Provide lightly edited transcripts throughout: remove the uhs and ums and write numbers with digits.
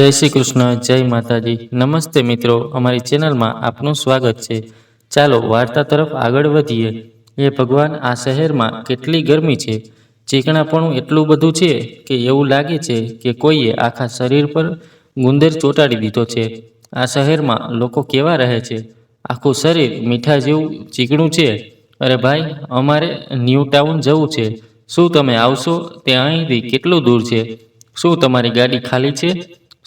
જય શ્રી કૃષ્ણ, જય માતાજી, નમસ્તે મિત્રો, અમારી ચેનલમાં આપનું સ્વાગત છે। ચાલો વાર્તા તરફ આગળ વધીએ। એ ભગવાન, આ શહેરમાં કેટલી ગરમી છે। ચીકણાપણું એટલું બધું છે કે એવું લાગે છે કે કોઈએ આખા શરીર પર ગુંદર ચોંટાડી દીધો છે। આ શહેરમાં લોકો કેવા રહે છે? આખું શરીર મીઠા જેવું ચીકણું છે। અરે ભાઈ, અમારે ન્યૂ ટાઉન જવું છે। શું તમે આવશો? તે અહીંથી કેટલું દૂર છે? શું તમારી ગાડી ખાલી છે?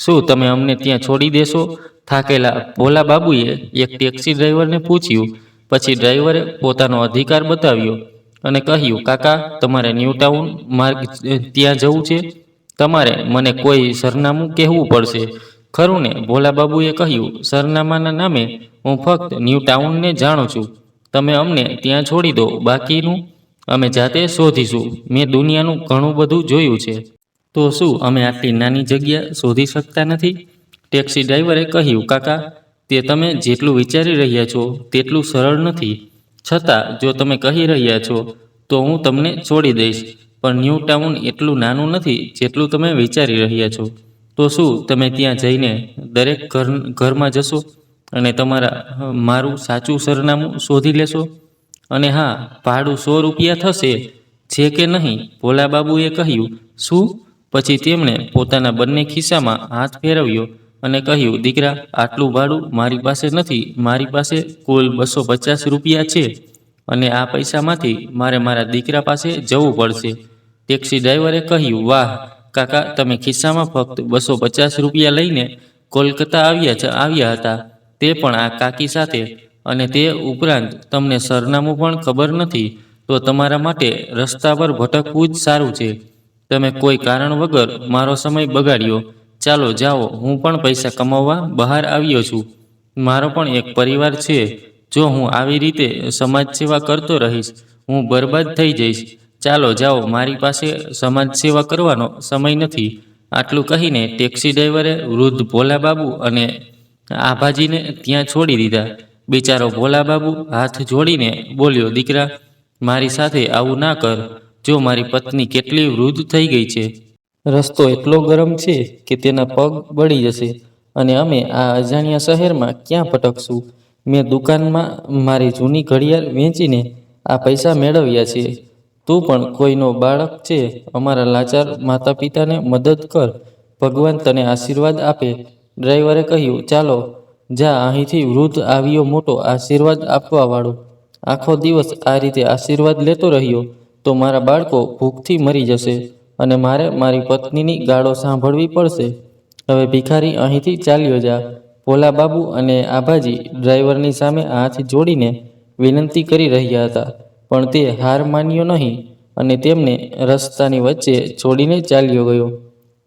શું તમે અમને ત્યાં છોડી દેશો? થાકેલા ભોલા બાબુએ એક ટેક્સી ડ્રાઈવરને પૂછ્યું। પછી ડ્રાઈવરે પોતાનો અધિકાર બતાવ્યો અને કહ્યું, કાકા, તમારે ન્યૂ ટાઉન માર્ગ ત્યાં જવું છે? તમારે મને કોઈ સરનામું કહેવું પડશે, ખરું ને? ભોલા બાબુએ કહ્યું, સરનામાના નામે હું ફક્ત ન્યૂ ટાઉનને જાણું છું। તમે અમને ત્યાં છોડી દો, બાકીનું અમે જાતે શોધીશું। મેં દુનિયાનું ઘણું બધું જોયું છે। તો શું અમે આટલી નાની જગ્યા શોધી શકતા નથી? ટેક્સી ડ્રાઈવરે કહ્યું, કાકા, તે તમે જેટલું વિચારી રહ્યા છો તેટલું સરળ નથી। છતાં જો તમે કહી રહ્યા છો તો હું તમને છોડી દઈશ। પણ ન્યૂ ટાઉન એટલું નાનું નથી જેટલું તમે વિચારી રહ્યા છો। તો શું તમે ત્યાં જઈને દરેક ઘરમાં જશો અને મારું સાચું સરનામું શોધી લેશો? અને હા, ભાડું 100 રૂપિયા થશે, છે કે નહીં? ભોલા બાબુએ કહ્યું, શું? પછી તેમણે પોતાના બંને ખિસ્સામાં હાથ ફેરવ્યો અને કહ્યું, દીકરા, આટલું ભાડું મારી પાસે નથી। મારી પાસે કુલ 250 રૂપિયા છે અને આ પૈસામાંથી મારે મારા દીકરા પાસે જવું પડશે। ટેક્સી ડ્રાઈવરે કહ્યું, વાહ કાકા, તમે ખિસ્સામાં ફક્ત 250 રૂપિયા લઈને કોલકાતા આવ્યા હતા, તે પણ આ કાકી સાથે, અને તે ઉપરાંત તમને સરનામું પણ ખબર નથી? તો તમારા માટે રસ્તા પર ભટકવું જ સારું છે। તમે કોઈ કારણ વગર મારો સમય બગાડ્યો। ચાલો જાઓ, હું પણ પૈસા કમાવવા બહાર આવ્યો છું। મારો પણ એક પરિવાર છે। જો હું આવી રીતે સમાજ સેવા કરતો રહીશ, હું બરબાદ થઈ જઈશ। ચાલો જાઓ, મારી પાસે સમાજ સેવા કરવાનો સમય નથી। આટલું કહીને ટેક્સી ડ્રાઈવરે વૃદ્ધ ભોલા બાબુ અને આભાજીને ત્યાં છોડી દીધા। બિચારો ભોલા બાબુ હાથ જોડીને બોલ્યો, દીકરા, મારી સાથે આવું ના કર। જો મારી પત્ની કેટલી વૃદ્ધ થઈ ગઈ છે। રસ્તો એટલો ગરમ છે કે તેના પગ બળી જશે અને અમે આ અજાણ્યા શહેરમાં ક્યાં ભટકશું? મેં દુકાનમાં મારી જૂની ઘડિયાળ વેચીને આ પૈસા મેળવ્યા છે। તું પણ કોઈનો બાળક છે। અમારા લાચાર માતા પિતાને મદદ કર। ભગવાન તને આશીર્વાદ આપે। ડ્રાઈવરે કહ્યું, ચાલો જા અહીંથી। વૃદ્ધ આવ્યો મોટો આશીર્વાદ આપવાવાળો। આખો દિવસ આ રીતે આશીર્વાદ લેતો રહ્યો તો મારા બાળકો ભૂખથી મરી જશે અને મારે મારી પત્નીની ગાળો સાંભળવી પડશે। હવે ભિખારી, અહીંથી ચાલ્યો જા। ભોલા બાબુ અને આભાજી ડ્રાઈવરની સામે હાથ જોડીને વિનંતી કરી રહ્યા હતા, પણ તે હાર માન્યો નહીં અને તેમને રસ્તાની વચ્ચે છોડીને ચાલ્યો ગયો।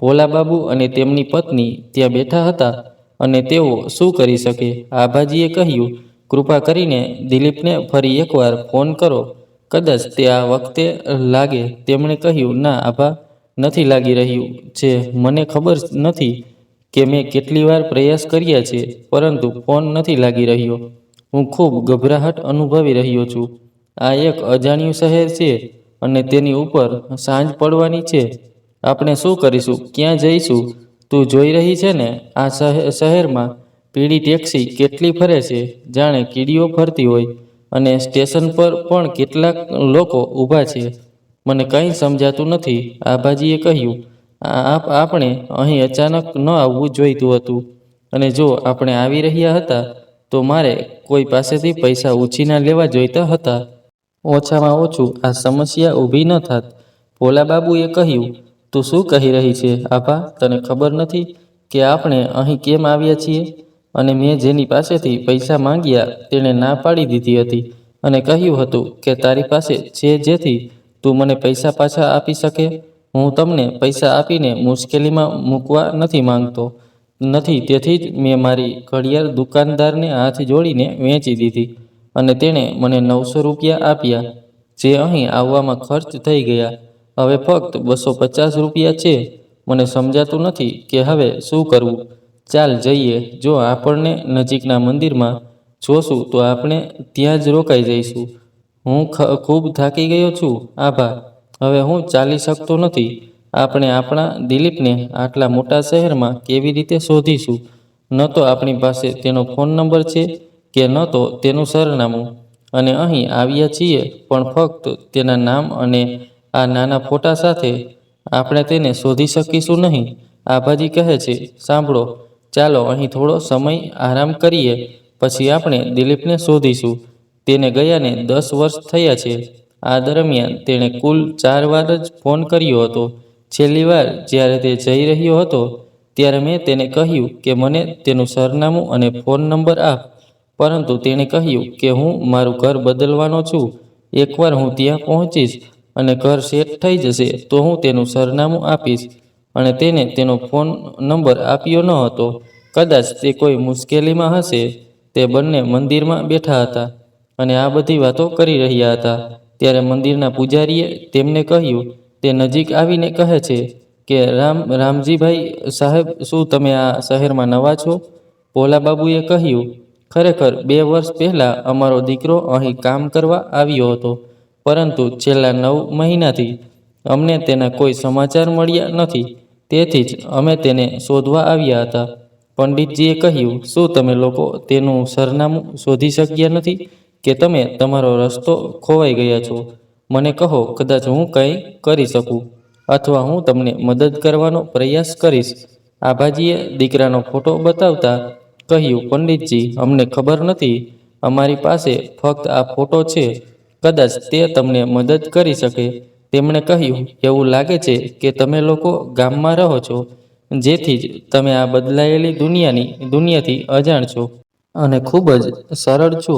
ભોલા બાબુ અને તેમની પત્ની ત્યાં બેઠા હતા અને તેઓ શું કરી શકે? આભાજીએ કહ્યું, કૃપા કરીને દિલીપને ફરી એકવાર ફોન કરો, કદાચ તે આ વખતે લાગે। તેમણે કહ્યું, ના આભા, નથી લાગી રહ્યું છે। મને ખબર નથી કે મેં કેટલી વાર પ્રયાસ કર્યા છે, પરંતુ ફોન નથી લાગી રહ્યો। હું ખૂબ ગભરાહટ અનુભવી રહ્યો છું। આ એક અજાણ્યું શહેર છે અને તેની ઉપર સાંજ પડવાની છે। આપણે શું કરીશું? ક્યાં જઈશું? તું જોઈ રહી છે ને, આ શહેરમાં પીળી ટેક્સી કેટલી ફરે છે, જાણે કીડીઓ ફરતી હોય, અને સ્ટેશન પર પણ કેટલાક લોકો ઊભા છે। મને કંઈ સમજાતું નથી। આભાજીએ કહ્યું, આપણે અહીં અચાનક ન આવવું જોઈતું હતું, અને જો આપણે આવી રહ્યા હતા તો મારે કોઈ પાસેથી પૈસા ઉછીના લેવા જોઈતા હતા। ઓછામાં ઓછું આ સમસ્યા ઊભી ન થાત। ભોલા બાબુએ કહ્યું, તું શું કહી રહી છે આભા? તને ખબર નથી કે આપણે અહીં કેમ આવ્યા છીએ? અને મેં જેની પાસેથી પૈસા માંગ્યા તેણે ના પાડી દીધી હતી અને કહ્યું હતું કે તારી પાસે છે જેથી તું મને પૈસા પાછા આપી શકે। હું તમને પૈસા આપીને મુશ્કેલીમાં મૂકવા નથી માંગતો નથી, તેથી જ મેં મારી ઘડિયાળ દુકાનદારને હાથ જોડીને વેચી દીધી અને તેણે મને 900 રૂપિયા આપ્યા, જે અહીં આવવામાં ખર્ચ થઈ ગયા। હવે ફક્ત 250 રૂપિયા છે। મને સમજાતું નથી કે હવે શું કરવું। ચાલ જઈએ। જો આપણને નજીકના મંદિરમાં જોશું તો આપણે ત્યાં જ રોકાઈ જઈશું। હું ખૂબ થાકી ગયો છું આભા, હવે હું ચાલી શકતો નથી। આપણે આપણા દિલીપને આટલા મોટા શહેરમાં કેવી રીતે શોધીશું? ન તો આપણી પાસે તેનો ફોન નંબર છે કે ન તો તેનું સરનામું. અને અહીં આવ્યા છીએ પણ ફક્ત તેના નામ અને આ નાના ફોટા સાથે. આપણે તેને શોધી શકીશું નહીં. આભાજી કહે છે, સાંભળો, ચાલો અહીં થોડો સમય આરામ કરીએ, પછી આપણે દિલીપને શોધીશું. તેને ગયાને 10 વર્ષ થયા છે. આ દરમિયાન તેણે કુલ 4 વાર જ ફોન કર્યો હતો. છેલ્લી વાર જ્યારે તે જઈ રહ્યો હતો ત્યારે મેં તેને કહ્યું કે મને તેનું સરનામું અને ફોન નંબર આપ, પરંતુ તેણે કહ્યું કે હું મારું ઘર બદલવાનો છું. એકવાર હું ત્યાં પહોંચીશ અને ઘર સેટ થઈ જશે તો હું તેનું સરનામું આપીશ. અને તેને તેનો ફોન નંબર આપ્યો ન હતો. કદાચ તે કોઈ મુશ્કેલીમાં હશે. તે બંને મંદિરમાં બેઠા હતા અને આ બધી વાતો કરી રહ્યા હતા. ત્યારે મંદિરના પૂજારીએ તેમને કહ્યું. તે નજીક આવીને કહે છે કે રામજીભાઈ સાહેબ, શું તમે આ શહેરમાં નવા છો? ભોલાબાબુએ કહ્યું, ખરેખર 2 વર્ષ પહેલાં અમારો દીકરો અહીં કામ કરવા આવ્યો હતો, પરંતુ છેલ્લા 9 મહિનાથી અમને તેના કોઈ સમાચાર મળ્યા નથી. તેથી જ અમે તેને શોધવા આવ્યા હતા. પંડિતજીએ કહ્યું, શું તમે લોકો તેનું સરનામું શોધી શક્યા નથી કે તમે તમારો રસ્તો ખોવાઈ ગયા છો? મને કહો, કદાચ હું કંઈ કરી શકું અથવા હું તમને મદદ કરવાનો પ્રયાસ કરીશ. આભાજીએ દીકરાનો ફોટો બતાવતા કહ્યું, પંડિતજી, અમને ખબર નથી. અમારી પાસે ફક્ત આ ફોટો છે. કદાચ તે તમને મદદ કરી શકે. તેમણે કહ્યું, એવું લાગે છે કે તમે લોકો ગામમાં રહો છો, જેથી જ તમે આ બદલાયેલી દુનિયાથી અજાણ છો અને ખૂબ જ સરળ છો.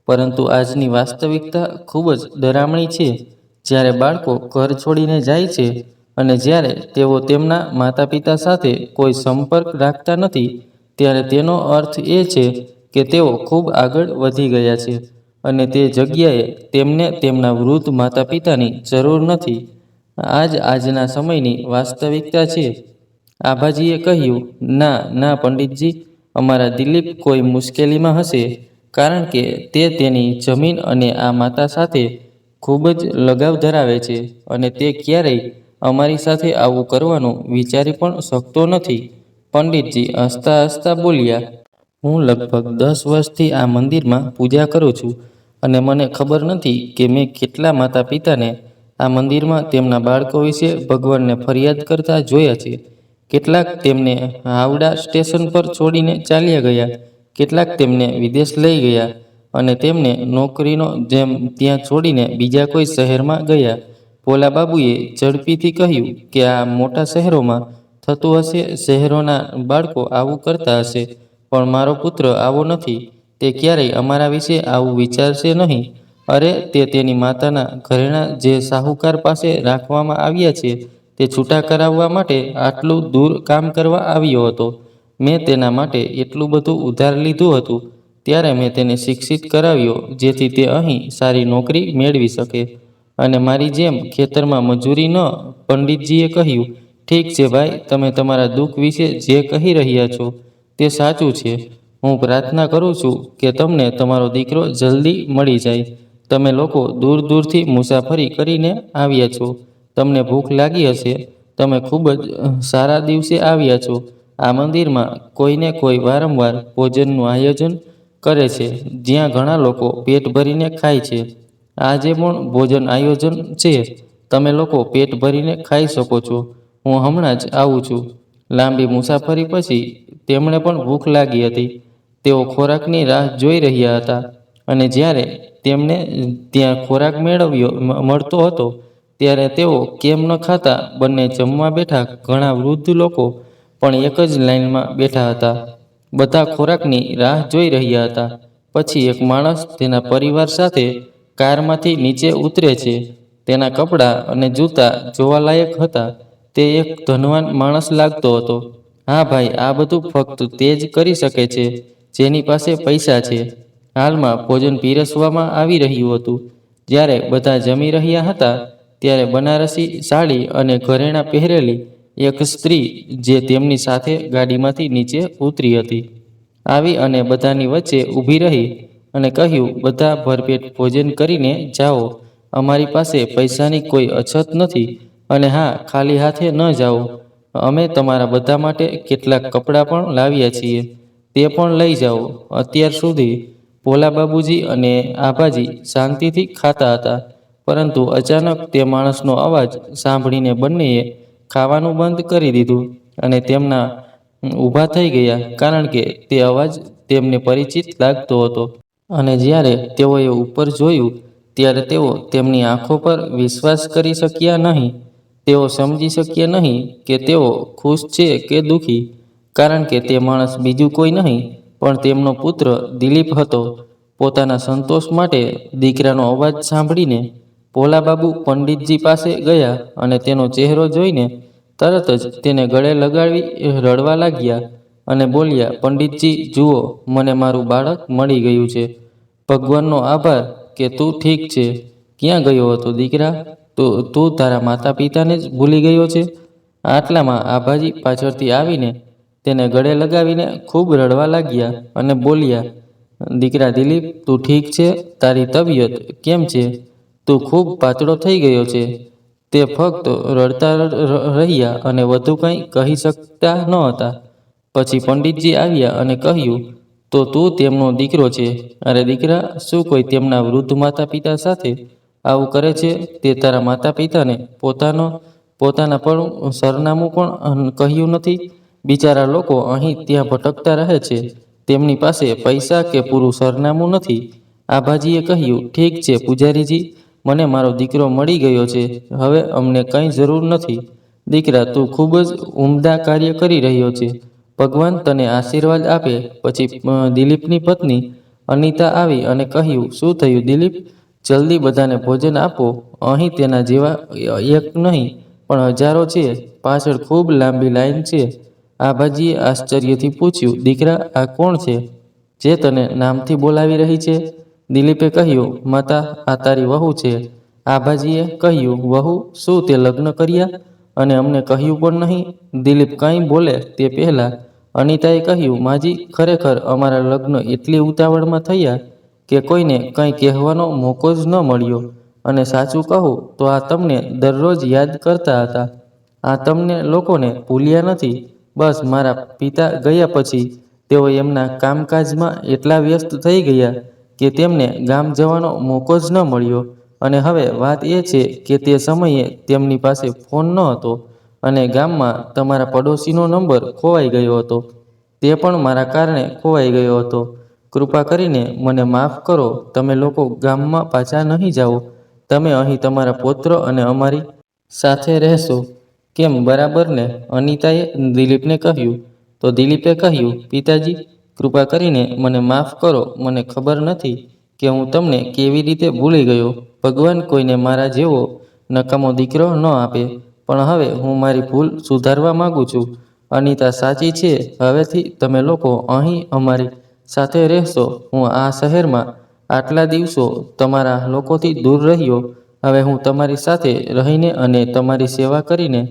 પરંતુ આજની વાસ્તવિકતા ખૂબ જ ડરામણી છે. જ્યારે બાળકો ઘર છોડીને જાય છે અને જ્યારે તેઓ તેમના માતા-પિતા સાથે કોઈ સંપર્ક રાખતા નથી, ત્યારે તેનો અર્થ એ છે કે તેઓ ખૂબ આગળ વધી ગયા છે અને તે જગ્યાએ તેમને તેમના વૃદ્ધ માતા-પિતાની જરૂર નથી. આ જ આજના સમયની વાસ્તવિકતા છે. આભાજીએ કહ્યું, ના ના પંડિતજી, અમારા દિલીપ કોઈ મુશ્કેલીમાં હશે, કારણ કે તે તેની જમીન અને આ માતા સાથે ખૂબ જ લગાવ ધરાવે છે અને તે ક્યારેય અમારી સાથે આવું કરવાનું વિચારી પણ શકતો નથી. પંડિતજી હસતા હસતા બોલ્યા, હું લગભગ 10 વર્ષથી આ મંદિરમાં પૂજા કરું છું અને મને ખબર નથી કે મેં કેટલા માતા-પિતાને આ મંદિરમાં તેમના બાળકો વિશે ભગવાનને ફરિયાદ કરતા જોયા છે. કેટલાક તેમને હાવડા સ્ટેશન પર છોડીને ચાલ્યા ગયા, કેટલાક તેમને વિદેશ લઈ ગયા અને તેમને નોકરીનો જેમ ત્યાં છોડીને બીજા કોઈ શહેરમાં ગયા. ભોલાબાબુએ ઝડપીથી કહ્યું કે આ મોટા શહેરોમાં થતું હશે. શહેરોના બાળકો આવું કરતા હશે, પણ મારો પુત્ર આવો નથી. તે ક્યારેય અમારા વિશે આવું વિચારશે નહીં. અરે, તે તેની માતાના ઘરેણાં જે શાહુકાર પાસે રાખવામાં આવ્યા છે તે છૂટા કરાવવા માટે આટલું દૂર કામ કરવા આવ્યો હતો. મેં તેના માટે એટલું બધું ઉધાર લીધું હતું. ત્યારે મેં તેને શિક્ષિત કરાવ્યો જેથી તે અહીં સારી નોકરી મેળવી શકે અને મારી જેમ ખેતરમાં મજૂરી ન. પંડિતજીએ કહ્યું, ઠીક છે ભાઈ, તમે તમારા દુઃખ વિશે જે કહી રહ્યા છો તે સાચું છે. હું પ્રાર્થના કરું છું કે તમને તમારો દીકરો જલ્દી મળી જાય. તમે લોકો દૂર દૂરથી મુસાફરી કરીને આવ્યા છો. તમને ભૂખ લાગી હશે. તમે ખૂબ જ સારા દિવસે આવ્યા છો. આ મંદિરમાં કોઈને કોઈ વારંવાર ભોજનનું આયોજન કરે છે, જ્યાં ઘણા લોકો પેટ ભરીને ખાય છે. આજે પણ ભોજન આયોજન છે. તમે લોકો પેટ ભરીને ખાઈ શકો છો. હું હમણાં જ આવું છું. લાંબી મુસાફરી પછી તેમણે પણ ભૂખ લાગી હતી. તેઓ ખોરાકની રાહ જોઈ રહ્યા હતા અને જ્યારે તેમને ત્યાં ખોરાક મળતો હતો ત્યારે તેઓ કેમ ન ખાતા. બંને જમવા બેઠા. ઘણા વૃદ્ધ લોકો પણ એક જ લાઇનમાં બેઠા હતા. બધા ખોરાકની રાહ જોઈ રહ્યા હતા. પછી એક માણસ તેના પરિવાર સાથે કારમાંથી નીચે ઉતરે છે. તેના કપડાં અને જૂતા જોવાલાયક હતા. તે એક ધનવાન માણસ લાગતો હતો. હા ભાઈ, આ બધું ફક્ત તે જ કરી શકે છે જેની પાસે પૈસા છે. હાલમાં ભોજન પીરસવામાં આવી રહ્યું હતું. જ્યારે બધા જમી રહ્યા હતા ત્યારે બનારસી સાડી અને ઘરેણાં પહેરેલી એક સ્ત્રી જે તેમની સાથે ગાડીમાંથી નીચે ઉતરી હતી, આવી અને બધાની વચ્ચે ઊભી રહી અને કહ્યું, બધા ભરપેટ ભોજન કરીને જાઓ. અમારી પાસે પૈસાની કોઈ અછત નથી. અને હા, ખાલી હાથે ન જાઓ. અમે તમારા બધા માટે કેટલાક કપડાં પણ લાવ્યા છીએ, તે પણ લઈ જાઓ. અત્યાર સુધી ભોલા બાબુજી અને આભાજી શાંતિથી ખાતા હતા, પરંતુ અચાનક તે માણસનો અવાજ સાંભળીને બંનેએ ખાવાનું બંધ કરી દીધું અને તેમના ઊભા થઈ ગયા, કારણ કે તે અવાજ તેમને પરિચિત લાગતો હતો. અને જ્યારે તેઓએ ઉપર જોયું, ત્યારે તેઓ તેમની આંખો પર વિશ્વાસ કરી શક્યા નહીં. તેઓ સમજી શક્યા નહીં કે તેઓ ખુશ છે કે દુઃખી, કારણ કે તે માણસ બીજું કોઈ નહીં પણ તેમનો પુત્ર દિલીપ હતો. પોતાના સંતોષ માટે દીકરાનો અવાજ સાંભળીને ભોલાબાબુ પંડિતજી પાસે ગયા અને તેનો ચહેરો જોઈને તરત જ તેને ગળે લગાવી રડવા લાગ્યા અને બોલ્યા, પંડિતજી જુઓ, મને મારું બાળક મળી ગયું છે. ભગવાનનો આભાર કે તું ઠીક છે. ક્યાં ગયો હતો દીકરા? તું તારા માતા પિતાને જ ભૂલી ગયો છે? આટલામાં આભાજી પાછળથી આવીને તેને ગળે લગાવીને ખૂબ રડવા લાગ્યા અને બોલ્યા, દીકરા દિલીપ, તું ઠીક છે? તારી તબિયત કેમ છે? તું ખૂબ પાતળો થઈ ગયો છે. તે ફક્ત રડતા રહ્યા અને વધુ કંઈ કહી શકતા ન હતા. પછી પંડિતજી આવ્યા અને કહ્યું, તો તું તેમનો દીકરો છે. અરે દીકરા, શું કોઈ તેમના વૃદ્ધ માતા પિતા સાથે આવું કરે છે? તે તારા માતા પિતાને પોતાના પણ સરનામું પણ કહ્યું નથી. બિચારા લોકો અહીં ત્યાં ભટકતા રહે છે. તેમની પાસે પૈસા કે પૂરું સરનામું નથી. આભાજીએ કહ્યું, ઠીક છે પૂજારીજી, મને મારો દીકરો મળી ગયો છે. હવે અમને કંઈ જરૂર નથી. દીકરા, તું ખૂબ જ ઉમદા કાર્ય કરી રહ્યો છે. ભગવાન તને આશીર્વાદ આપે. પછી દિલીપની પત્ની અનિતા આવી અને કહ્યું, શું થયું દિલીપ? જલ્દી બધાને ભોજન આપો. અહીં તેના જેવા એક નહીં પણ હજારો છે. પાછળ ખૂબ લાંબી લાઈન છે. આભાજીએ આશ્ચર્યથી પૂછ્યું, દીકરા, આ કોણ છે જે તને નામથી બોલાવી રહી છે? દિલીપે કહ્યું, માતા, આ તારી વહુ છે. આભાજીએ કહ્યું, વહુ? શું તે લગ્ન કર્યા અને અમને કહ્યું પણ નહીં? દિલીપ કંઈ બોલે તે પહેલાં અનિતાએ કહ્યું, માજી, ખરેખર અમારા લગ્ન એટલી ઉતાવળમાં થયા કે કોઈને કંઈ કહેવાનો મોકો જ ન મળ્યો. અને સાચું કહું તો આ તમને દરરોજ યાદ કરતા હતા. આ તમને લોકોને ભૂલ્યા નથી. બસ મારા પિતા ગયા પછી તેઓ એમના કામકાજમાં એટલા વ્યસ્ત થઈ ગયા કે તેમને ગામ જવાનો મોકો જ ન મળ્યો. અને હવે વાત એ છે કે તે સમયે તેમની પાસે ફોન ન હતો અને ગામમાં તમારા પડોશીનો નંબર ખોવાઈ ગયો હતો. તે પણ મારા કારણે ખોવાઈ ગયો હતો. કૃપા કરીને મને માફ કરો. તમે લોકો ગામમાં પાછા નહીં જાઓ. તમે અહીં તમારા પૌત્ર અને અમારી સાથે રહેશો. કેમ, બરાબર ને? અનિતાએ દિલીપને કહ્યું. તો દિલીપે કહ્યું, પિતાજી, કૃપા કરીને મને માફ કરો. મને ખબર નથી કે હું તમને કેવી રીતે ભૂલી ગયો. ભગવાન કોઈને મારા જેવો નકામો દીકરો ન આપે. પણ હવે હું મારી ભૂલ સુધારવા માંગુ છું. અનિતા સાચી છે. હવેથી તમે લોકો અહીં અમારી સાથે રહેશો. હું આ શહેરમાં આટલા દિવસો તમારા લોકોથી દૂર રહ્યો. હવે હું તમારી સાથે રહીને અને તમારી સેવા કરીને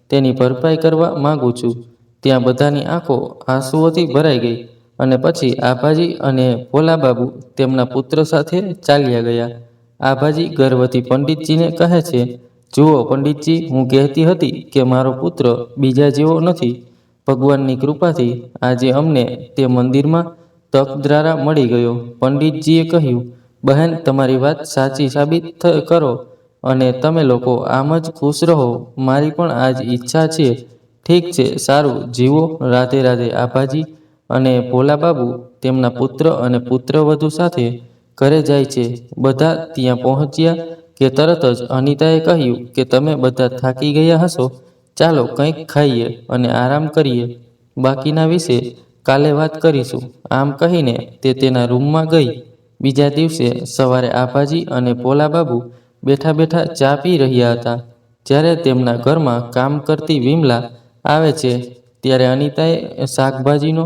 તેની ભરપાઈ કરવા માંગુ છું. ત્યાં બધાની આંખો આંસુઓથી ભરાઈ ગઈ અને પછી આભાજી અને ભોલાબાબુ તેમના પુત્ર સાથે ચાલ્યા ગયા. આભાજી ગર્વથી પંડિતજીને કહે છે, જુઓ પંડિતજી, હું કહેતી હતી કે મારો પુત્ર બીજા જેવો નથી. ભગવાનની કૃપાથી આજે અમને તે મંદિરમાં તકદ્વારા મળી ગયો. પંડિતજીએ કહ્યું, બહેન, તમારી વાત સાચી સાબિત કરો અને તમે લોકો આમ જ ખુશ રહો. મારી પણ આ જ ઈચ્છા છે. ઠીક છે, સારું, જીવો. રાધે રાધે. આભાજી અને ભોલાબાબુ તેમના પુત્ર અને પુત્રવધુ સાથે ઘરે જાય છે. બધા ત્યાં પહોંચ્યા કે તરત જ અનિતાએ કહ્યું કે તમે બધા થાકી ગયા હશો. ચાલો કંઈક ખાઈએ અને આરામ કરીએ. બાકીના વિશે કાલે વાત કરીશું. આમ કહીને તે તેના રૂમમાં ગઈ. બીજા દિવસે સવારે આભાજી અને ભોલાબાબુ બેઠા બેઠા ચા પી રહ્યા હતા. જ્યારે તેમના ઘરમાં કામ કરતી વિમલા આવે છે ત્યારે અનિતાએ શાકભાજીનો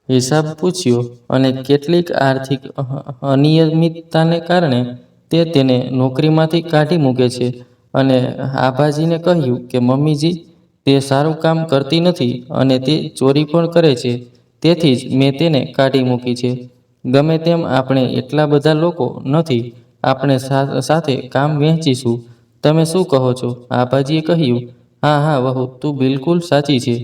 હિસાબ પૂછ્યો અને કેટલીક આર્થિક અનિયમિતતાને કારણે તે તેને નોકરીમાંથી કાઢી મૂકે છે. અને આભાજીને કહ્યું કે મમ્મીજી, તે સારું કામ કરતી નથી અને તે ચોરી પણ કરે છે. તેથી જ મેં તેને કાઢી મૂકી છે. ગમે તેમ આપણે એટલા બધા લોકો નથી. આપણે સાથે કામ વહેંચીશું. તમે શું કહો છો? આભાજીએ કહ્યું, હા હા વહુ, તું બિલકુલ સાચી છે.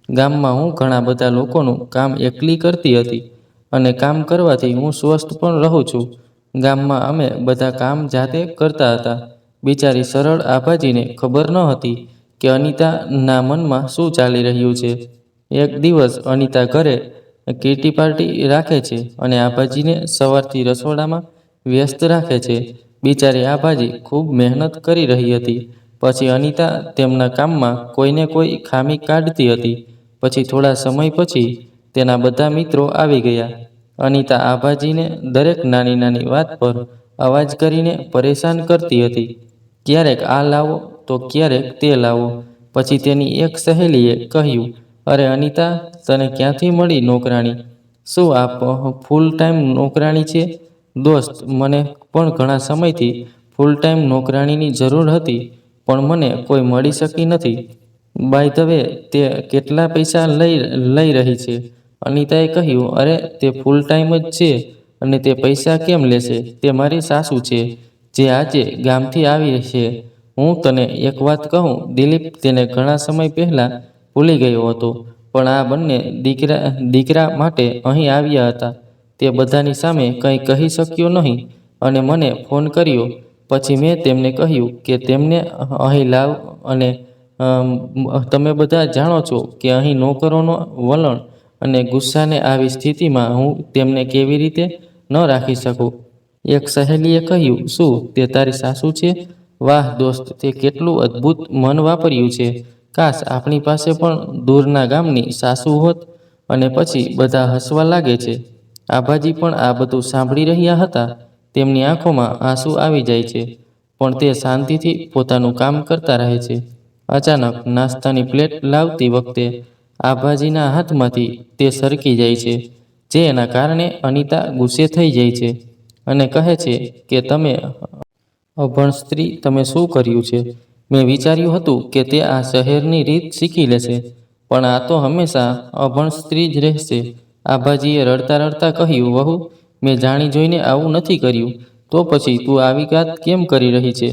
ગામમાં હું ઘણા બધા લોકોનું કામ એકલી કરતી હતી અને કામ કરવાથી હું સ્વસ્થ પણ રહું છું. ગામમાં અમે બધા કામ જાતે કરતા હતા. બિચારી સરળ આભાજીને ખબર ન હતી કે અનિતાના મનમાં શું ચાલી રહ્યું છે. એક દિવસ અનિતા ઘરે કીટી પાર્ટી રાખે છે અને આભાજીને સવારથી રસોડામાં વ્યસ્ત રાખે છે. બિચારી આભાજી ખૂબ મહેનત કરી રહી હતી. પછી અનિતા તેમના કામમાં કોઈને કોઈ ખામી કાઢતી હતી. પછી થોડા સમય પછી તેના બધા મિત્રો આવી ગયા. અનિતા આભાજીને દરેક નાની નાની વાત પર અવાજ કરીને પરેશાન કરતી હતી. ક્યારેક આ લાવો તો ક્યારેક તે લાવો. પછી તેની એક સહેલીએ કહ્યું, અરે અનિતા, તને ક્યાંથી મળી નોકરાણી? શું આ ફૂલ ટાઈમ નોકરાણી છે? દોસ્ત, મને પણ ઘણા સમયથી ફૂલ ટાઈમ નોકરાણીની જરૂર હતી, પણ મને કોઈ મળી શકી નથી. બાય ધ વે, તે કેટલા પૈસા લઈ રહી છે? અનિતાએ કહ્યું, અરે તે ફૂલ ટાઈમ જ છે અને તે પૈસા કેમ લેશે? તે મારી સાસુ છે, જે આજે ગામથી આવી છે. હું તને એક વાત કહું, દિલીપ તેને ઘણા સમય પહેલા ભૂલી ગયો હતો, પણ આ બંને દીકરા માટે અહીં આવ્યા હતા. તે બધાની સામે કંઈ કહી શક્યો નહીં અને મને ફોન કર્યો. પછી મેં તેમને કહ્યું કે તેમને અહીં લાવ અને તમે બધા જાણો છો કે અહીં નોકરોનો વલણ અને ગુસ્સાને આવી સ્થિતિમાં હું તેમને કેવી રીતે ન રાખી શકું. એક સહેલીએ કહ્યું, શું તે તારી સાસુ છે? વાહ દોસ્ત, તે કેટલું અદ્ભુત મન વાપર્યું છે. કાશ આપણી પાસે પણ દૂરના ગામની સાસુ હોત. અને પછી બધા હસવા લાગે છે. આભાજી પણ આ બધું સાંભળી રહ્યા હતા. તેમની આંખોમાં આંસુ આવી જાય છે, પણ તે શાંતિથી પોતાનું કામ કરતા રહે છે. અચાનક નાસ્તાની પ્લેટ લાવતી વખતે આભાજીના હાથમાંથી તે સરકી જાય છે, જે એના કારણે અનિતા ગુસ્સે થઈ જાય છે અને કહે છે કે તમે અભણ સ્ત્રી, તમે શું કર્યું છે? મેં વિચાર્યું હતું કે તે આ શહેરની રીત શીખી લેશે, પણ આ તો હંમેશા અભણ સ્ત્રી જ રહેશે. આભાજીએ રડતા રડતા કહ્યું, વહુ, મેં જાણી જોઈને આવું નથી કર્યું. તો પછી તું આવી વાત કેમ કરી રહી છે?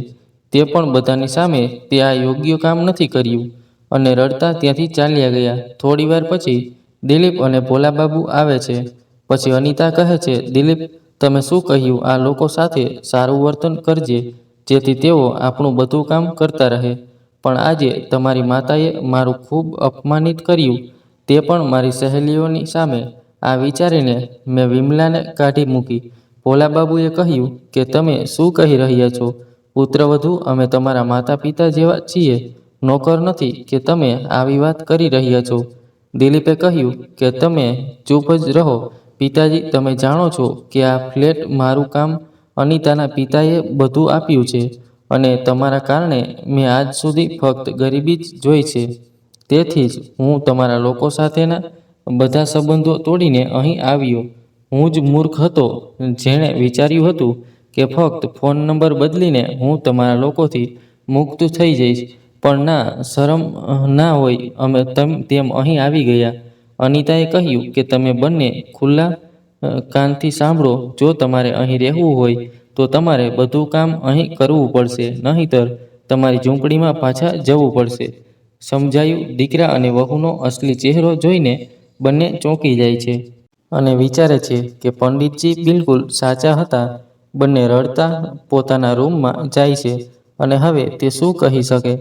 તે પણ બધાની સામે તે આ યોગ્ય કામ નથી કર્યું. અને રડતા ત્યાંથી ચાલ્યા ગયા. થોડી વાર પછી દિલીપ અને ભોલાબાબુ આવે છે. પછી અનિતા કહે છે, દિલીપ, તમે શું કહ્યું? આ લોકો સાથે સારું વર્તન કરજે, જેથી તેઓ આપણું બધું કામ કરતા રહે. પણ આજે તમારી માતાએ મારું ખૂબ અપમાનિત કર્યું, તે પણ મારી સહેલીઓની સામે. આ વિચારીને મેં વિમલાને કાઢી મૂકી. ભોલાબાબુએ કહ્યું કે તમે શું કહી રહ્યા છો? પુત્રવધુ, અમે તમારા માતા પિતા જેવા છીએ, નોકર નથી કે તમે આવી વાત કરી રહ્યા છો. દિલીપે કહ્યું કે તમે ચૂપ જ રહો. પિતાજી, તમે જાણો છો કે આ ફ્લેટ મારું કામ અનિતાના પિતાએ બધું આપ્યું છે અને તમારા કારણે મેં આજ સુધી ફક્ત ગરીબી જ જોઈ છે. તેથી જ હું તમારા લોકો સાથેના બધા સંબંધો તોડીને અહીં આવ્યો. હું જ મૂર્ખ હતો, જેણે વિચાર્યું હતું કે ફક્ત ફોન નંબર બદલીને હું તમારા લોકોથી મુક્ત થઈ જઈશ. પણ ના, શરમ ના હોય અમે તેમ અહીં આવી ગયા. અનિતાએ કહ્યું કે તમે બંને ખુલ્લા કાનથી સાંભળો. જો તમારે અહીં રહેવું હોય તો તમારે બધું કામ અહીં કરવું પડશે, નહીંતર તમારી ઝૂંપડીમાં પાછા જવું પડશે. સમજાયું? દીકરા અને વહુનો અસલી ચહેરો જોઈને બંને ચોંકી જાય છે અને વિચારે છે કે પંડિતજી બિલકુલ સાચા હતા. બંને રડતા પોતાના રૂમમાં જાય છે અને હવે તે શું કહી શકે?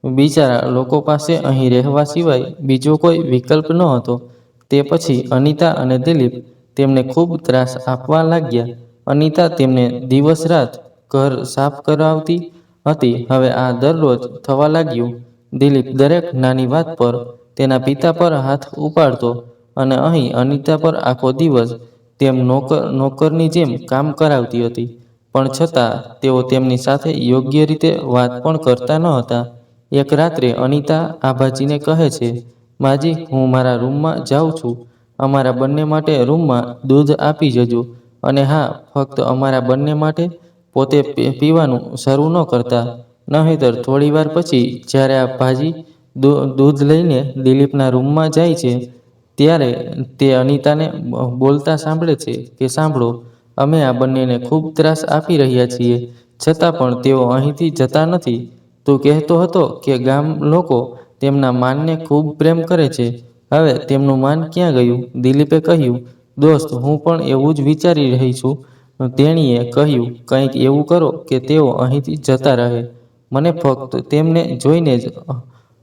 બિચારા લોકો પાસે અહીં રહેવા સિવાય બીજો કોઈ વિકલ્પ ન હતો. તે પછી અનિતા અને દિલીપ તેમને ખૂબ ત્રાસ આપવા લાગ્યા. અનિતા તેમને દિવસ રાત ઘર સાફ કરાવતી હતી. હવે આ દરરોજ થવા લાગ્યું. દિલીપ દરેક નાની વાત પર તેના પિતા પર હાથ ઉપાડતો અને અહીં અનિતા પર આખો દિવસ તેમ નોકરની જેમ કામ કરાવતી હતી. પણ છતાં તેઓ તેમની સાથે યોગ્ય રીતે વાત પણ કરતા ન હતા. એક રાત્રે અનિતા આભાજીને કહે છે, માજી, હું મારા રૂમમાં જાઉં છું. અમારા બંને માટે રૂમમાં દૂધ આપી જજો. અને હા, ફક્ત અમારા બંને માટે. પોતે પીવાનું શરૂ ન કરતા, નહીંતર થોડી વાર પછી જ્યારે આ ભાજી દૂધ લઈને દિલીપના રૂમમાં જાય છે, ત્યારે તે અનિતાને બોલતા સાંભળે છે કે સાંભળો, અમે આ બંનેને ખૂબ ત્રાસ આપી રહ્યા છીએ, છતાં પણ તેઓ અહીંથી જતા નથી. તું કહેતો હતો કે ગામ લોકો તેમના માનને ખૂબ પ્રેમ કરે છે. હવે તેમનું માન ક્યાં ગયું? દિલીપે કહ્યું, દોસ્ત, હું પણ એવું જ વિચારી રહી છું. તેણીએ કહ્યું, કંઈક એવું કરો કે તેઓ અહીંથી જતા રહે. મને ફક્ત તેમને જોઈને જ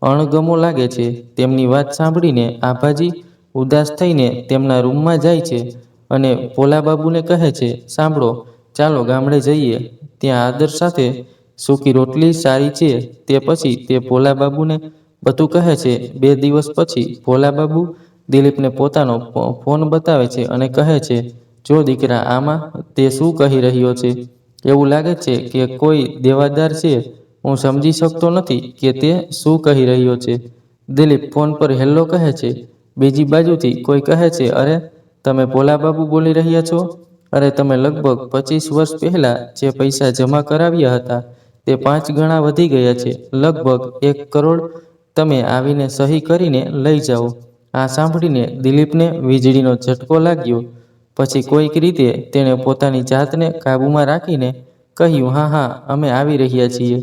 અણગમો લાગે છે. તેમની વાત સાંભળીને આભાજી ઉદાસ થઈને તેમના રૂમમાં જાય છે અને ભોલાબાબુને કહે છે, સાંભળો, ચાલો ગામડે જઈએ. ત્યાં આદર્શ સાથે સૂકી રોટલી સારી છે. તે પછી તે ભોલાબાબુને બધું કહે છે. 2 દિવસ પછી ભોલાબાબુ દિલીપને પોતાનો ફોન બતાવે છે અને કહે છે, જો દીકરા, આમાં તે શું કહી રહ્યો છે? એવું લાગે છે કે કોઈ દેવાદાર છે. હું સમજી શકતો નથી કે તે શું કહી રહ્યો છે. દિલીપ ફોન પર હેલ્લો કહે છે. બીજી બાજુથી કોઈ કહે છે, અરે, તમે ભોલાબાબુ બોલી રહ્યા છો? અરે, તમે લગભગ 25 વર્ષ પહેલા જે પૈસા જમા કરાવ્યા હતા તે 5 ગણા વધી ગયા છે. લગભગ 1 કરોડ. તમે આવીને સહી કરીને લઈ જાઓ. આ સાંભળીને દિલીપને વીજળીનો ઝટકો લાગ્યો. પછી કોઈક રીતે તેણે પોતાની જાતને કાબૂમાં રાખીને કહ્યું, હા હા, અમે આવી રહ્યા છીએ.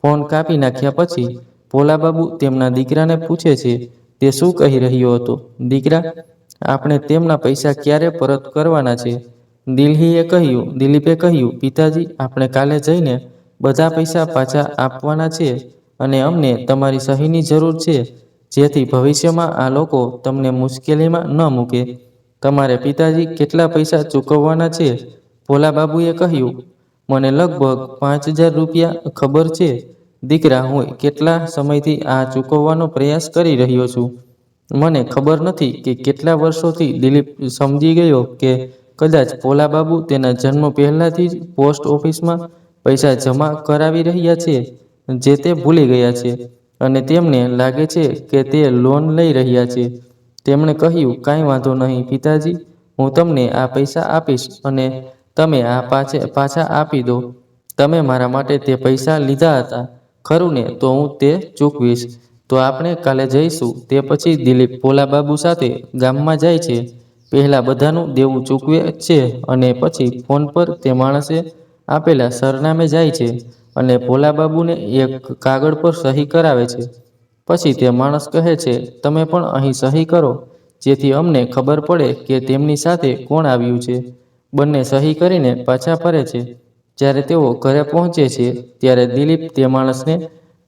ફોન કાપી નાખ્યા પછી ભોલાબાબુ તેમના દીકરાને પૂછે છે, તે શું કહી રહ્યો હતો? દીકરા, આપણે તેમના પૈસા ક્યારે પરત કરવાના છે? દિલીપે કહ્યું, પિતાજી, આપણે કાલે જઈને બધા પૈસા પાછા આપવાના છે અને અમને તમારી સહીની જરૂર છે, જેથી ભવિષ્યમાં આ લોકો તમને મુશ્કેલીમાં ન મૂકે. તમારે પિતાજી કેટલા પૈસા ચૂકવવાના છે? ભોલાબાબુએ કહ્યું, મને લગભગ 5000 રૂપિયા ખબર છે. દીકરા, હું કેટલા સમયથી આ ચૂકવવાનો પ્રયાસ કરી રહ્યો છું. મને ખબર નથી કે કેટલા વર્ષોથી. દિલીપ સમજી ગયો કે કદાચ ભોલાબાબુ તેના જન્મ પહેલાથી જ પોસ્ટ ઓફિસમાં પૈસા જમા કરાવી રહ્યા છે, જે તે ભૂલી ગયા છે અને તેમને લાગે છે કે તે લોન લઈ રહ્યા છે. તેમણે કહ્યું, કાંઈ વાંધો નહીં પિતાજી, હું તમને આ પૈસા આપીશ અને તમે આ પાછા આપી દો. તમે મારા માટે તે પૈસા લીધા હતા, ખરું ને? તો હું તે ચૂકવીશ. તો આપણે કાલે જઈશું. તે પછી દિલીપ ભોલાબાબુ સાથે ગામમાં જાય છે. પહેલા બધાનું દેવું ચૂકવે છે અને પછી ફોન પર તે માણસે આપેલા સરનામે જાય છે અને ભોલાબાબુને એક કાગળ પર સહી કરાવે છે. પછી તે માણસ કહે છે, તમે પણ અહીં સહી કરો, જેથી અમને ખબર પડે કે તેમની સાથે કોણ આવ્યું છે. બંને સહી કરીને પાછા ફરે છે. જ્યારે તેઓ ઘરે પહોંચે છે ત્યારે દિલીપ તે માણસને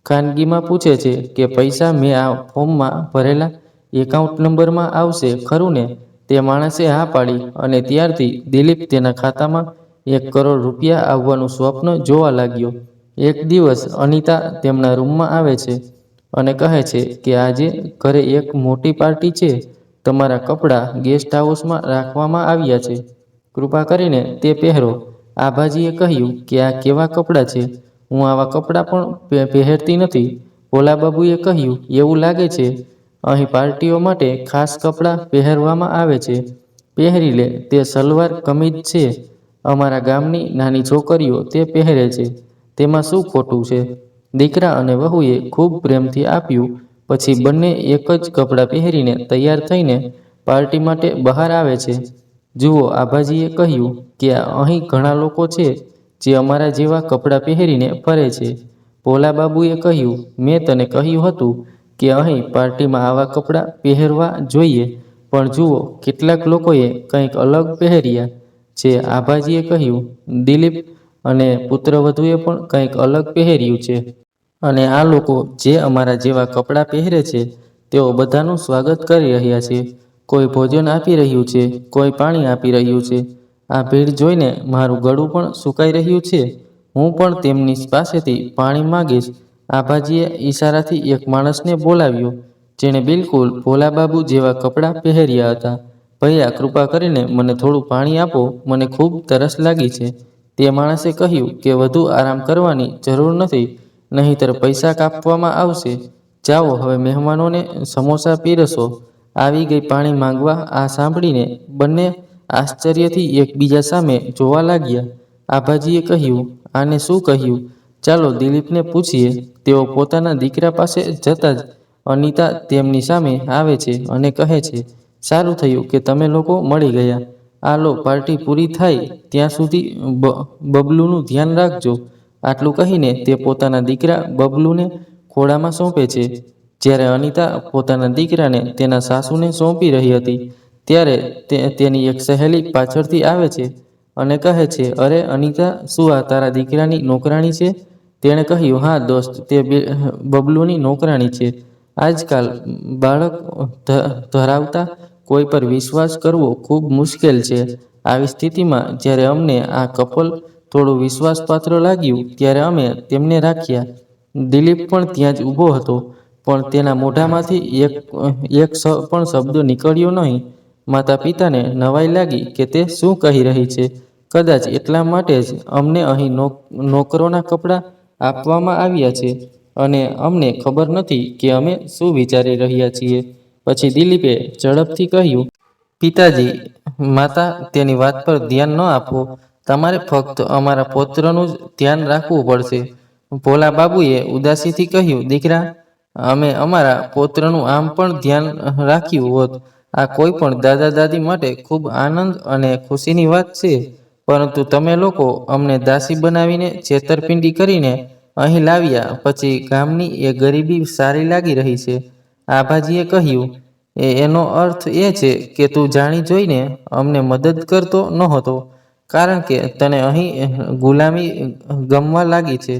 ખાનગીમાં પૂછે છે કે પૈસા મેં આ ફોર્મમાં ભરેલા એકાઉન્ટ નંબરમાં આવશે, ખરું ને? તે માણસે હા પાડી અને ત્યારથી દિલીપ તેના ખાતામાં 1 કરોડ રૂપિયા આવવાનું સ્વપ્ન જોવા લાગ્યો. એક દિવસ અનિતા તેમના રૂમમાં આવે છે અને કહે છે કે આજે ઘરે એક મોટી પાર્ટી છે. તમારા કપડાં ગેસ્ટ હાઉસમાં રાખવામાં આવ્યા છે. કૃપા કરીને તે પહેરો. આભાજીએ કહ્યું કે આ કેવા કપડાં છે? હું આવા કપડાં પણ પહેરતી નથી. ભોલાબાબુએ કહ્યું, એવું લાગે છે અહીં પાર્ટીઓ માટે ખાસ કપડાં પહેરવામાં આવે છે. પહેરી લે. તે સલવાર કમીજ છે. અમારા ગામની નાની છોકરીઓ તે પહેરે છે. તેમાં શું ખોટું છે? દીકરા અને વહુએ ખૂબ પ્રેમથી આપ્યું. પછી બંને એક જ કપડાં પહેરીને તૈયાર થઈને પાર્ટી માટે બહાર આવે છે. જુઓ, આભાજીએ કહ્યું કે અહીં ઘણા લોકો છે જે અમારા જેવા કપડાં પહેરીને ફરે છે. ભોલાબાબુએ કહ્યું, મેં તને કહ્યું હતું કે અહીં પાર્ટીમાં આવા કપડાં પહેરવા જોઈએ, પણ જુઓ, કેટલાક લોકોએ કંઈક અલગ પહેર્યા છે. આભાજીએ કહ્યું, દિલીપ અને પુત્રવધુએ પણ કંઈક અલગ પહેર્યું છે. અને આ લોકો જે અમારા જેવા કપડાં પહેરે છે, તેઓ બધાનું સ્વાગત કરી રહ્યા છે. કોઈ ભોજન આપી રહ્યું છે, કોઈ પાણી આપી રહ્યું છે. આ ભીડ જોઈને મારું ગળું પણ સુકાઈ રહ્યું છે. હું પણ તેમની પાસેથી પાણી માંગીશ. આભાજીએ ઈશારાથી એક માણસને બોલાવ્યો, જેણે બિલકુલ ભોલાબાબુ જેવા કપડાં પહેર્યા હતા. ભૈયા, કૃપા કરીને મને થોડું પાણી આપો, મને ખૂબ તરસ લાગી છે. તે માણસે કહ્યું કે વધુ આરામ કરવાની જરૂર નથી, નહીંતર પૈસા કાપવામાં આવશે. જાઓ, હવે મહેમાનોને સમોસા પીરસો. આવી ગઈ પાણી માંગવા. આ સાંભળીને બંને આશ્ચર્યથી એકબીજા સામે જોવા લાગ્યા. આભાજીએ કહ્યું, આને શું કહ્યું? ચાલો દિલીપને પૂછીએ. તેઓ પોતાના દીકરા પાસે જતા જ અનિતા તેમની સામે આવે છે અને કહે છે, સારું થયું કે તમે લોકો મળી ગયા. આ લો, પાર્ટી પૂરી થાય ત્યાં સુધી બબલુનું ધ્યાન રાખજો. આટલું કહીને તે પોતાના દીકરા બબલુને ખોળામાં સોંપે છે. જ્યારે અનિતા પોતાના દીકરાને તેના સાસુને સોંપી રહી હતી ત્યારે તેની એક સહેલી પાછળથી આવે છે અને કહે છે, અરે અનિતા, શું આ તારા દીકરાની નોકરાણી છે? તેણે કહ્યું, હા દોસ્ત, તે બબલુની નોકરાણી છે. આજકાલ બાળક ધરાવતા કોઈ પર વિશ્વાસ કરવો ખૂબ મુશ્કેલ છે. આવી સ્થિતિમાં જ્યારે અમને આ કપલ થોડું વિશ્વાસપાત્ર લાગ્યું ત્યારે અમે તેમને રાખ્યા. દિલીપ પણ ત્યાં જ ઊભો હતો, પણ તેના મોઢામાંથી એક પણ શબ્દ નીકળ્યો નહીં. માતા પિતાને નવાઈ લાગી કે તે શું કહી રહી છે. કદાચ એટલા માટે જ અમને અહીં નોકરોના કપડાં આપવામાં આવ્યા છે અને અમને ખબર નથી કે અમે શું વિચારી રહ્યા છીએ. પછી દિલીપે ઝડપથી કહ્યું, પિતાજી, માતા, તેની વાત પર ધ્યાન ન આપો. તમારે ફક્ત અમારા પૌત્રનું જ ધ્યાન રાખવું પડશે. ભોલા બાબુએ ઉદાસીથી કહ્યું, દીકરા, અમે અમારા પૌત્રનું આમ પણ ધ્યાન રાખ્યું હોત. આ કોઈ પણ દાદા દાદી માટે ખૂબ આનંદ અને ખુશીની વાત છે. પરંતુ તમે લોકો અમને દાસી બનાવીને છેતરપિંડી કરીને અહીં લાવ્યા પછી ગામની એ ગરીબી સારી લાગી રહી છે. આભાજીએ કહ્યું, એનો અર્થ એ છે કે તું જાણી જોઈને અમને મદદ કરતો નહોતો, કારણ કે તને અહીં ગુલામી ગમવા લાગી છે.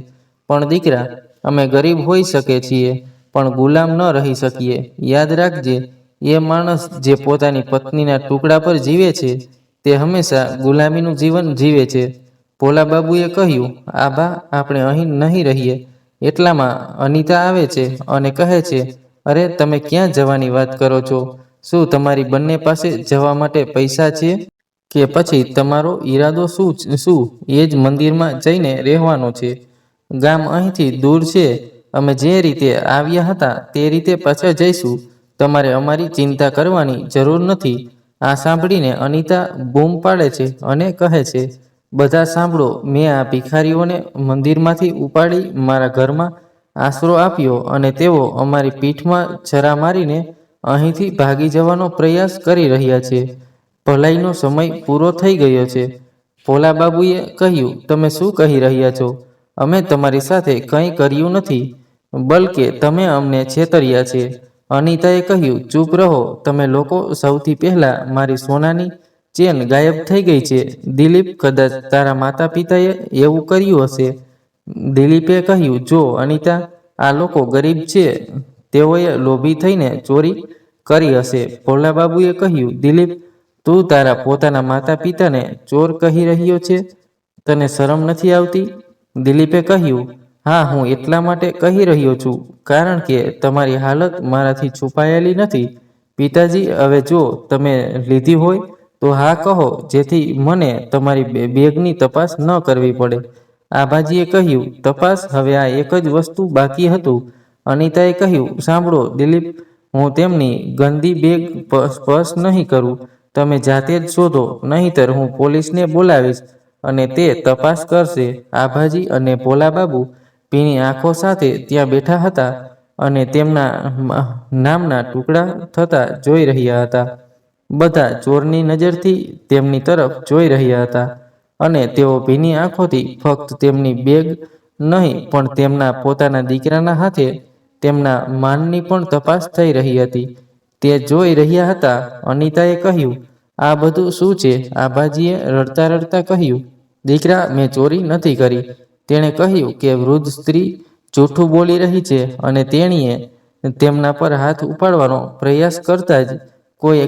પણ દીકરા, અમે ગરીબ હોઈ શકે છીએ, પણ ગુલામ ન રહી શકીએ. યાદ રાખજે, એ માણસ જે પોતાની પત્નીના ટુકડા પર જીવે છે તે હંમેશા ગુલામીનું જીવન જીવે છે. ભોલા બાબુએ કહ્યું, આભા, આપણે અહીં નહીં રહીએ. એટલામાં અનિતા આવે છે અને કહે છે, અરે તમે ક્યાં જવાની વાત કરો છો? શું તમારી બંને પાસે જવા માટે પૈસા છે? કે પછી તમારો ઈરાદો શું એ જ મંદિરમાં જઈને રહેવાનો છે? ગામ અહીંથી દૂર છે. અમે જે રીતે આવ્યા હતા તે રીતે પાછા જઈશું. તમારે અમારી ચિંતા કરવાની જરૂર નથી. આ સાંભળીને અનિતા બૂમ પાડે છે અને કહે છે, બધા સાંભળો, મેં આ ભિખારીઓને મંદિરમાંથી ઉપાડી મારા ઘરમાં આશરો આપ્યો અને તેઓ અમારી પીઠમાં છરા મારીને અહીંથી ભાગી જવાનો પ્રયાસ કરી રહ્યા છે. ભલાઈનો સમય પૂરો થઈ ગયો છે. ભોલા બાબુએ કહ્યું, તમે શું કહી રહ્યા છો? અમે તમારી સાથે કંઈ કર્યું નથી, બલકે તમે અમને છેતર્યા છે. અનિતાએ કહ્યું, ચૂપ રહો તમે લોકો. સૌથી પહેલા મારી સોનાની ચેન ગાયબ થઈ ગઈ છે. દિલીપ, કદાચ તારા માતા પિતાએ એવું કર્યું હશે. દિલીપે કહ્યું, જો અનિતા, આ લોકો ગરીબ છે, તેઓએ લોભી થઈને ચોરી કરી હશે. ભોલા બાબુએ કહ્યું, દિલીપ, તું તારા પોતાના માતા પિતાને ચોર કહી રહ્યો છે? તને શરમ નથી આવતી? દિલીપે કહ્યું, હા, હું એટલા માટે કહી રહ્યો છું કારણ કે તમારી હાલત મારાથી છુપાયેલી નથી. પિતાજી, હવે જો તમે લીધી હોય તો હા કહો, જેથી મને તમારી બેગની તપાસ ન કરવી પડે. આભાજીએ કહ્યું, તપાસ? હવે આ એક જ વસ્તુ બાકી હતું. અનિતાએ કહ્યું, સાંભળો દિલીપ, હું તેમની ગંદી બેગ સ્પર્શ નહીં કરું. તમે જાતે જ શોધો, નહીંતર હું પોલીસને બોલાવીશ અને તે તપાસ કરશે. આભાજી અને ભોલા બાબુ ભીની આંખો સાથે ત્યાં બેઠા હતા અને તેમના નામના ટુકડા થતા જોઈ રહ્યા હતા. બધા ચોરની નજરથી તેમની તરફ જોઈ રહ્યા હતા અને તેઓ ભીની આંખોથી ફક્ત તેમની બેગ નહીં પણ તેમના પોતાના દીકરાના હાથે તેમના માનની પણ તપાસ થઈ રહી હતી તે જોઈ રહ્યા હતા. અનિતાએ કહ્યું, આ બધું શું છે? આભાજીએ રડતા રડતા કહ્યું, દીકરા, મેં ચોરી નથી કરી. તેણે કહ્યું કે વૃદ્ધ સ્ત્રી જૂઠું બોલી રહી છે અને તેણીએ તેમના પર હાથ ઉપાડવાનો પ્રયાસ કરતા જ કોઈ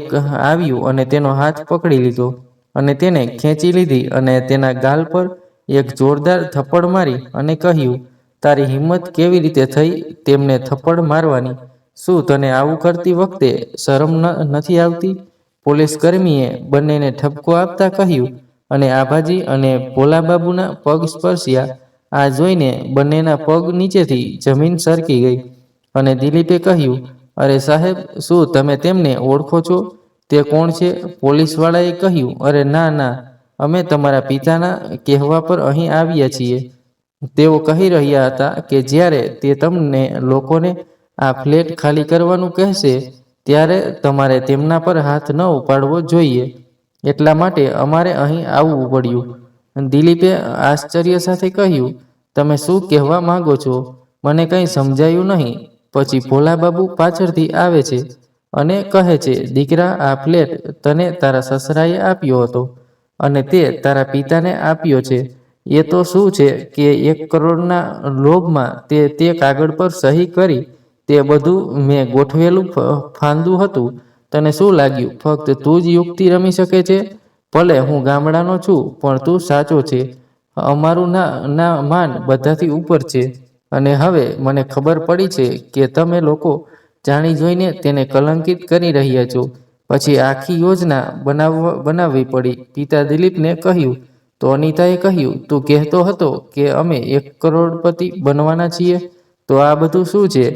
આવ્યું અને તેનો હાથ પકડી લીધો અને તેને ખેંચી લીધી અને તેના ગાલ પર એક જોરદાર થપ્પડ મારી અને કહ્યું, તારી હિંમત કેવી રીતે થઈ તેમને થપ્પડ મારવાની? શું તને આવું કરતી વખતે શરમ નથી આવતી? પોલીસ કર્મીએ બંનેને ઠપકો આપતા કહ્યું અને આભાજી અને ભોલા બાબુના પગ સ્પર્શ્યા. આ જોઈને બંનેના પગ નીચેથી જમીન સરકી ગઈ અને દિલીપે કહ્યું, અરે સાહેબ, શું તમે તેમને ઓળખો છો? તે કોણ છે? પોલીસવાળાએ કહ્યું, અરે ના ના, અમે તમારા પિતાના કહેવા પર અહીં આવ્યા છીએ. તેઓ કહી રહ્યા હતા કે જ્યારે તે તમને લોકોને આ ફ્લેટ ખાલી કરવાનું કહેશે ત્યારે તમારે તેમના પર હાથ ન ઉપાડવો જોઈએ. એટલા માટે અમારે અહીં આવવું પડ્યું. દિલીપે આશ્ચર્ય સાથે કહ્યું, તમે શું કહેવા માંગો છો? મને કંઈ સમજાયું નહીં. પછી ભોલા બાબુ પાછળથી આવે છે અને કહે છે, દીકરા, આ ફ્લેટ તને તારા સસરાએ આપ્યો હતો અને તે તારા પિતાને આપ્યો છે. એ તો શું છે કે 1 કરોડના લોભમાં તે કાગળ પર સહી કરી. તે બધું મેં ગોઠવેલું ફાંદું હતું. તને શું લાગ્યું ફક્ત તું જ યુક્તિ રમી શકે છે? ભલે હું ગામડાનો છું, પણ તું સાચો છે. અમારું ના માન બધાથી ઉપર છે. અને હવે મને ખબર પડી છે કે તમે લોકો જાણી જોઈને તેને કલંકિત કરી રહ્યા છો. પછી આખી યોજના બનાવવી પડી. પિતા દિલીપને કહ્યું. તો અનિતાએ કહ્યું, તું કહેતો હતો કે અમે 1 કરોડપતિ બનવાના છીએ. તો આ બધું શું છે?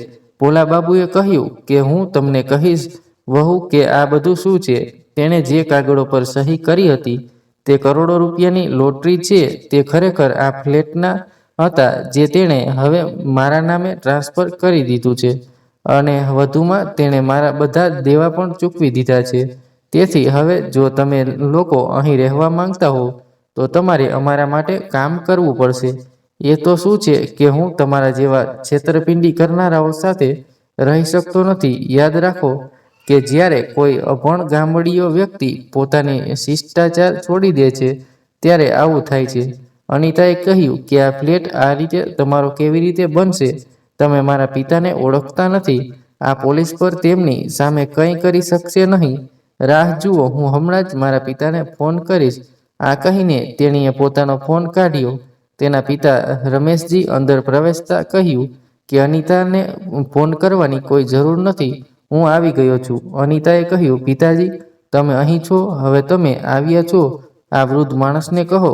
ભોલા બાબુએ કહ્યું કે હું તમને કહીશ વહુ કે આ બધું શું છે. તેણે જે કાગળો પર સહી કરી હતી તે કરોડો રૂપિયાની લોટરી છે. તે ખરેખર આ ફ્લેટના હતા જે તેણે હવે મારા નામે ટ્રાન્સફર કરી દીધું છે. અને વધુમાં તેણે મારા બધા દેવા પણ ચૂકવી દીધા છે. તેથી હવે જો તમે લોકો અહીં રહેવા માંગતા હો તો તમારે અમારા માટે કામ કરવું પડશે. એ તો શું છે કે હું તમારા જેવા છેતરપિંડી કરનારાઓ સાથે રહી શકતો નથી. યાદ રાખો કે જ્યારે કોઈ અભણ ગામડીયો વ્યક્તિ પોતાની શિષ્ટાચાર છોડી દે છે ત્યારે આવું થાય છે. અનિતાએ કહ્યું કે આ ફ્લેટ આ રીતે તમારો કેવી રીતે બનશે? તમે મારા પિતાને ઓળખતા નથી. આ પોલીસ પર તેમની સામે કંઈ કરી શકશે નહીં. રાહ જુઓ, હું હમણાં જ મારા પિતાને ફોન કરીશ. આ કહીને તેણીએ પોતાનો ફોન કાઢ્યો. તેના પિતા રમેશજી અંદર પ્રવેશતા કહ્યું કે અનિતાને ફોન કરવાની કોઈ જરૂર નથી. હું આવી ગયો છું. અનિતાએ કહ્યું, પિતાજી, તમે અહીં છો? હવે તમે આવ્યા છો. આ વૃદ્ધ માણસને કહો.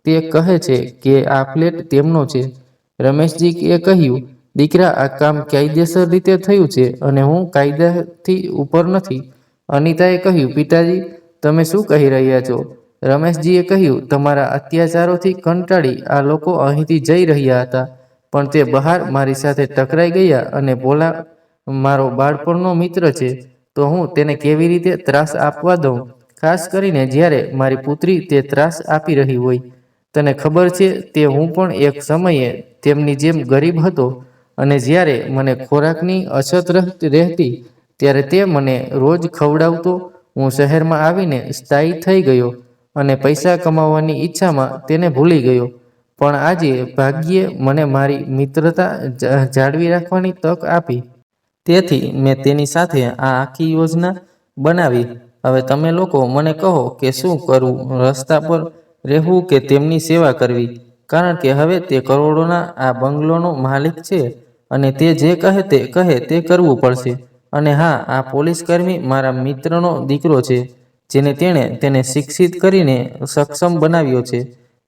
તે કહે છે કે આ ફ્લેટ તેમનો છે. રમેશજીએ કહ્યું, દીકરા, આ કામ કાયદેસર રીતે થયું છે અને હું કાયદાથી ઉપર નથી. અનિતાએ કહ્યું, પિતાજી, તમે શું કહી રહ્યા છો? રમેશજીએ કહ્યું, તમારા અત્યાચારોથી કંટાળી આ લોકો અહીંથી જઈ રહ્યા હતા, પણ તે બહાર મારી સાથે ટકરાઈ ગયા. અને ભોલા મારો બાળપણનો મિત્ર છે, તો હું તેને કેવી રીતે ત્રાસ આપવા દઉં? ખાસ કરીને જ્યારે મારી પુત્રી તે ત્રાસ આપી રહી હોય. તને ખબર છે, તે હું પણ એક સમયે તેમની જેમ ગરીબ હતો અને જ્યારે મને ખોરાકની અછત રહેતી ત્યારે તે મને રોજ ખવડાવતો. હું શહેરમાં આવીને સ્થાયી થઈ ગયો અને પૈસા કમાવાની ઈચ્છામાં તેને ભૂલી ગયો. પણ આજે ભાગ્યે મને મારી મિત્રતા જાળવી રાખવાની તક આપી. તેથી મેં તેની સાથે આ આખી યોજના બનાવી. હવે તમે લોકો મને કહો કે શું કરવું? રસ્તા પર રહેવું કે તેમની સેવા કરવી? કારણ કે હવે તે કરોડોના આ બંગલોનો માલિક છે અને તે જે કહે તે કરવું પડશે. અને હા, આ પોલીસકર્મી મારા મિત્રનો દીકરો છે જેને તેણે તેને શિક્ષિત કરીને સક્ષમ બનાવ્યો છે.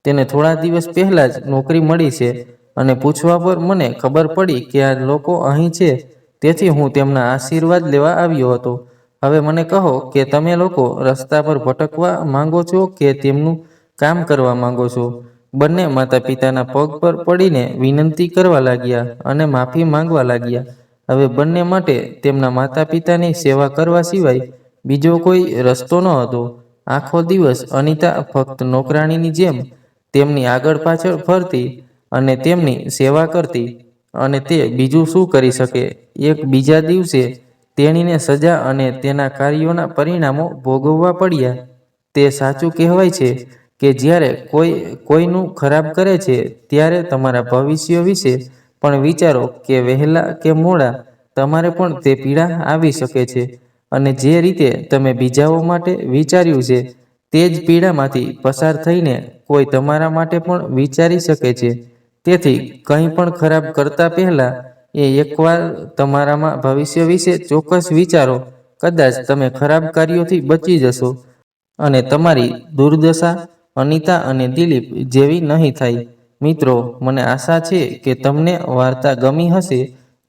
તેને થોડા દિવસ પહેલા જ નોકરી મળી છે અને પૂછવા પર મને ખબર પડી કે આ લોકો અહીં છે. તેથી હું તેમના આશીર્વાદ લેવા આવ્યો હતો. હવે મને કહો કે તમે લોકો રસ્તા પર ભટકવા માંગો છો કે તેમનું કામ કરવા માંગો છો? બંને માતા પિતાના પગ પર પડીને વિનંતી કરવા લાગ્યા અને માફી માંગવા લાગ્યા. હવે બંને માટે તેમના માતા પિતાની સેવા કરવા સિવાય બીજો કોઈ રસ્તો ન હતો. આખો દિવસ અનિતા ફક્ત નોકરાણીની જેમ તેમની આગળ પાછળ ફરતી અને તેમની સેવા કરતી. અને તે બીજું શું કરી શકે? એક બીજા દિવસે તેણીને સજા અને તેના કાર્યોના પરિણામો ભોગવવા પડ્યા. તે સાચું કહેવાય છે કે જ્યારે કોઈ કોઈનું ખરાબ કરે છે ત્યારે તમારા ભવિષ્ય વિશે પણ વિચારો કે વહેલા કે મોડા તમારે પણ તે પીડા આવી શકે છે. અને જે રીતે તમે બીજાઓ માટે વિચાર્યું છે તે જ પીડામાંથી પસાર થઈને કોઈ તમારા માટે પણ વિચારી શકે છે. તેથી કંઈ પણ ખરાબ કરતા પહેલા એકવાર તમારામાં ભવિષ્ય વિશે ચોક્કસ વિચારો. કદાચ તમે ખરાબ કાર્યોથી બચી જશો અને તમારી દુર્દશા અનિતા અને દિલીપ જેવી નહીં થાય. મિત્રો, મને આશા છે કે તમને વાર્તા ગમી હશે.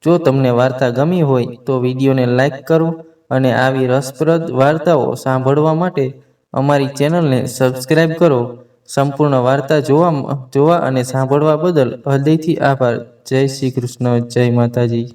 જો તમને વાર્તા ગમી હોય તો વિડીયોને લાઈક કરો અને આવી રસપ્રદ વાર્તાઓ સાંભળવા માટે અમારી ચેનલને સબસ્ક્રાઈબ કરો. સંપૂર્ણ વાર્તા જોવા અને સાંભળવા બદલ હૃદયથી આભાર. જય શ્રી કૃષ્ણ. જય માતાજી.